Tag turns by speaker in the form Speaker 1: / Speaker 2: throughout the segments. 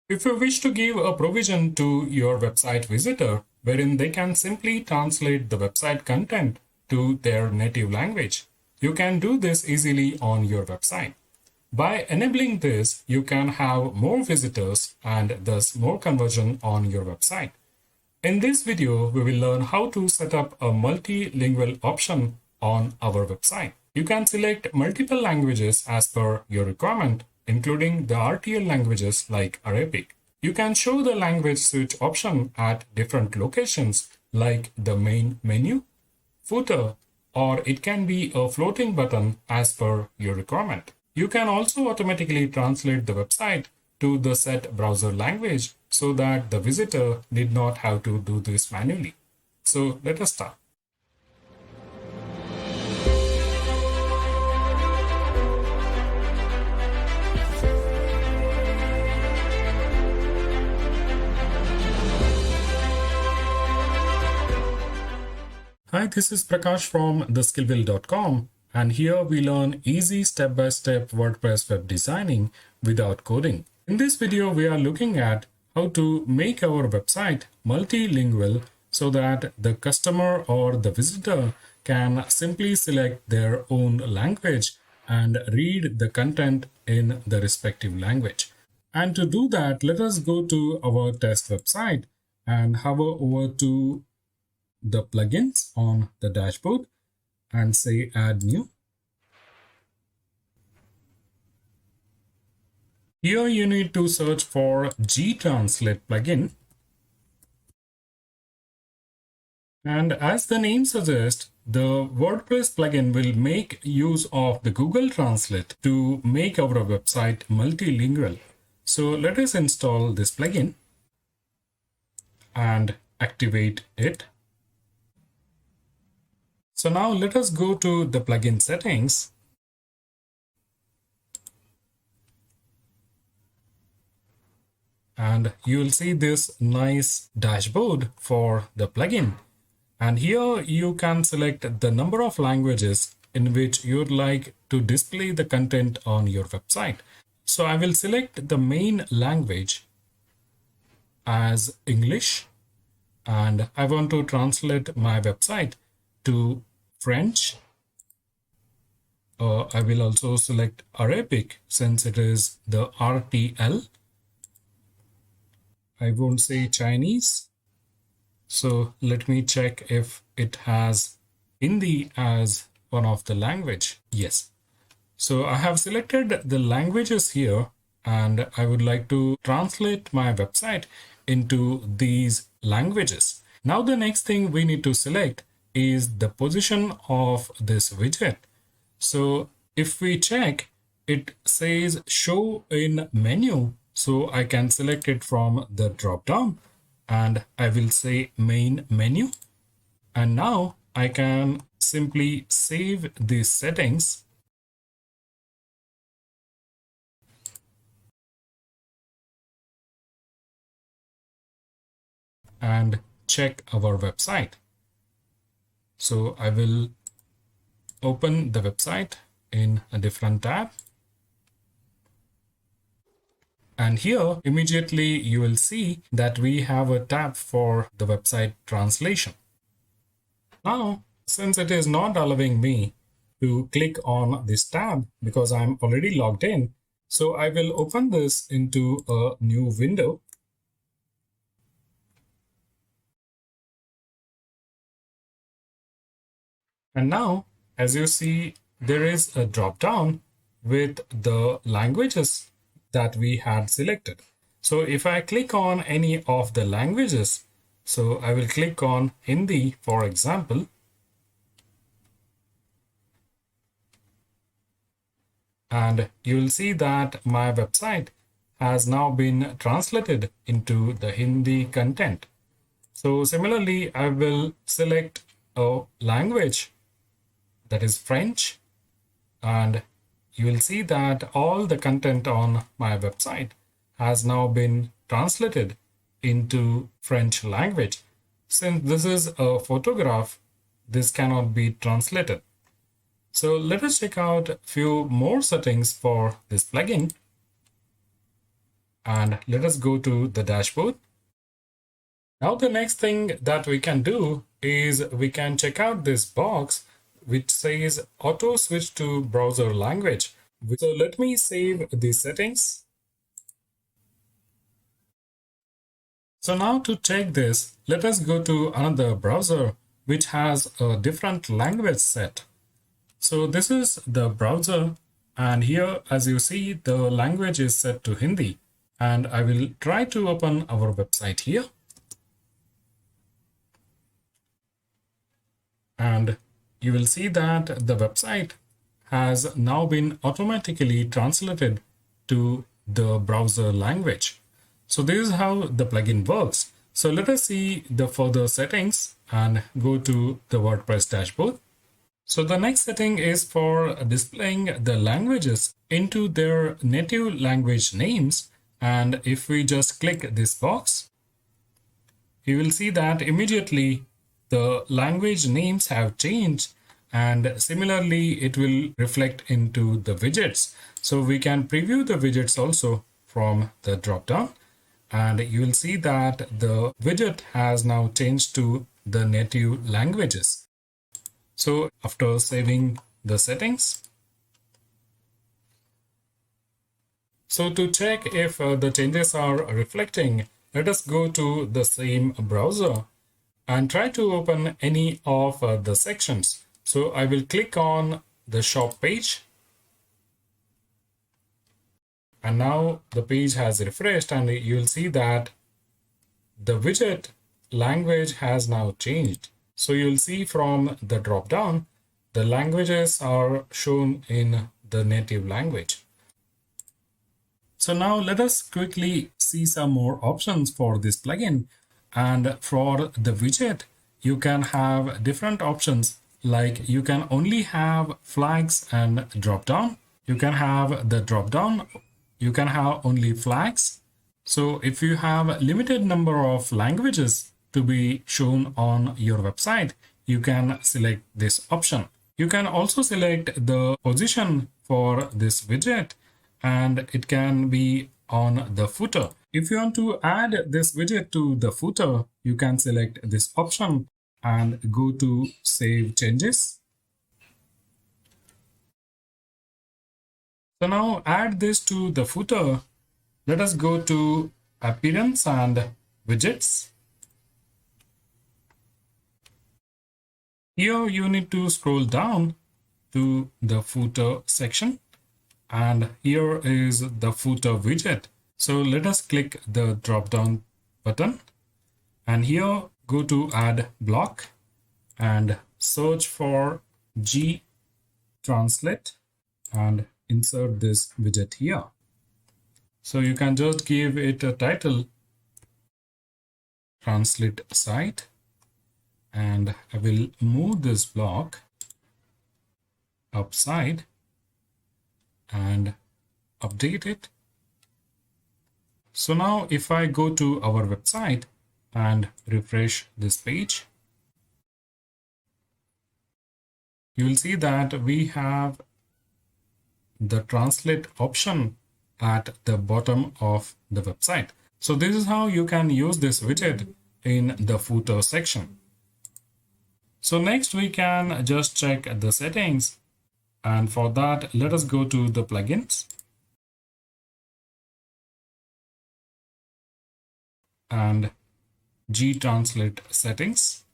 Speaker 1: If you wish to give a provision to your website visitor, wherein they can simply translate the website content to their native language, you can do this easily on your website. By enabling this, you can have more visitors and thus more conversion on your website. In this video, we will learn how to set up a multilingual option on our website. You can select multiple languages as per your requirement, including the RTL languages like Arabic. You can show the language switch option at different locations like the main menu, footer, or it can be a floating button as per your requirement. You can also automatically translate the website to the set browser language so that the visitor did not have to do this manually. So let us start. Hi, this is Prakash from theskillville.com, and here we learn easy step-by-step WordPress web designing without coding. In this video, we are looking at how to make our website multilingual so that the customer or the visitor can simply select their own language and read the content in the respective language. And to do that, let us go to our test website and hover over to the plugins on the dashboard and say add new. Here you need to search for GTranslate plugin. And as the name suggests, the WordPress plugin will make use of the Google Translate to make our website multilingual. So let us install this plugin and activate it. So now let us go to the plugin settings. And you will see this nice dashboard for the plugin. And here you can select the number of languages in which you would like to display the content on your website. So I will select the main language as English, and I want to translate my website to French. I will also select Arabic since it is the RTL. I won't say Chinese. So let me check if it has Hindi as one of the language. Yes. So I have selected the languages here, and I would like to translate my website into these languages. Now the next thing we need to select is the position of this widget. So if we check, it says show in menu. So I can select it from the drop down and I will say main menu. And now I can simply save these settings. And check our website. So I will open the website in a different tab. And here immediately you will see that we have a tab for the website translation. Now, since it is not allowing me to click on this tab because I'm already logged in, so I will open this into a new window. And now, as you see, there is a drop down with the languages that we had selected. So if I click on any of the languages, so I will click on Hindi, for example. And you will see that my website has now been translated into the Hindi content. So similarly, I will select a language that is French, and you will see that all the content on my website has now been translated into French language. Since this is a photograph, this cannot be translated. So let us check out a few more settings for this plugin. and let us go to the dashboard. Now the next thing that we can do is we can check out this box which says auto switch to browser language. So let me save the settings. So now to check this, let us go to another browser which has a different language set. So this is the browser, and here as you see the language is set to Hindi, and I will try to open our website here. And you will see that the website has now been automatically translated to the browser language. So this is how the plugin works. So let us see the further settings and go to the WordPress dashboard. So the next setting is for displaying the languages into their native language names. And if we just click this box, you will see that immediately the language names have changed, and similarly it will reflect into the widgets. So we can preview the widgets also from the drop down, and you will see that the widget has now changed to the native languages. So after saving the settings, so to check if the changes are reflecting, let us go to the same browser and try to open any of the sections. So I will click on the shop page, and now the page has refreshed, and you will see that the widget language has now changed. So you'll see from the drop down, the languages are shown in the native language. So now let us quickly see some more options for this plugin. And for the widget, you can have different options, like you can only have flags and drop down. You can have the drop down. You can have only flags. So if you have limited number of languages to be shown on your website, you can select this option. You can also select the position for this widget, and it can be on the footer. If you want to add this widget to the footer, you can select this option and go to Save Changes. So now add this to the footer. Let us go to Appearance and Widgets. Here you need to scroll down to the footer section, and here is the footer widget. So let us click the drop down button, and here go to Add Block and search for GTranslate and insert this widget here. So you can just give it a title, Translate Site, and I will move this block upside and update it. So now if I go to our website and refresh this page, you will see that we have the translate option at the bottom of the website. So this is how you can use this widget in the footer section. So next we can just check the settings, and for that let us go to the plugins and GTranslate settings.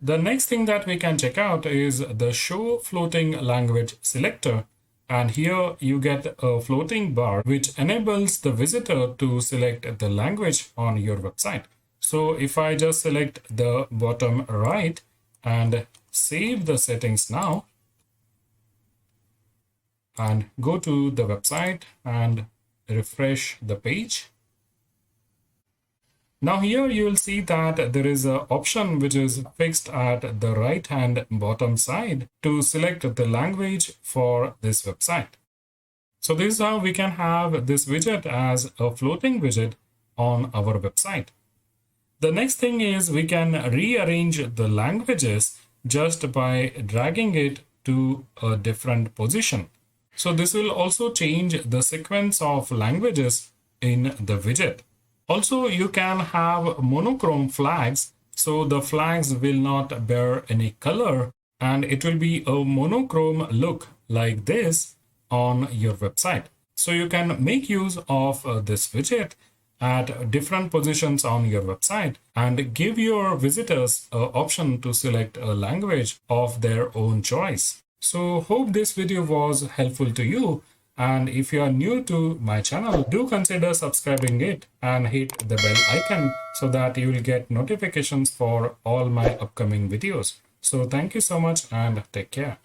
Speaker 1: The next thing that we can check out is the Show Floating Language Selector, and here you get a floating bar which enables the visitor to select the language on your website. So if I just select the bottom right and save the settings now and go to the website and refresh the page. Now here you will see that there is an option which is fixed at the right hand bottom side to select the language for this website. So this is how we can have this widget as a floating widget on our website. The next thing is we can rearrange the languages just by dragging it to a different position. So this will also change the sequence of languages in the widget. Also, you can have monochrome flags. So the flags will not bear any color and it will be a monochrome look like this on your website. So you can make use of this widget at different positions on your website and give your visitors an option to select a language of their own choice. So hope this video was helpful to you, and if you are new to my channel, do consider subscribing it and hit the bell icon so that you will get notifications for all my upcoming videos. So thank you so much and take care.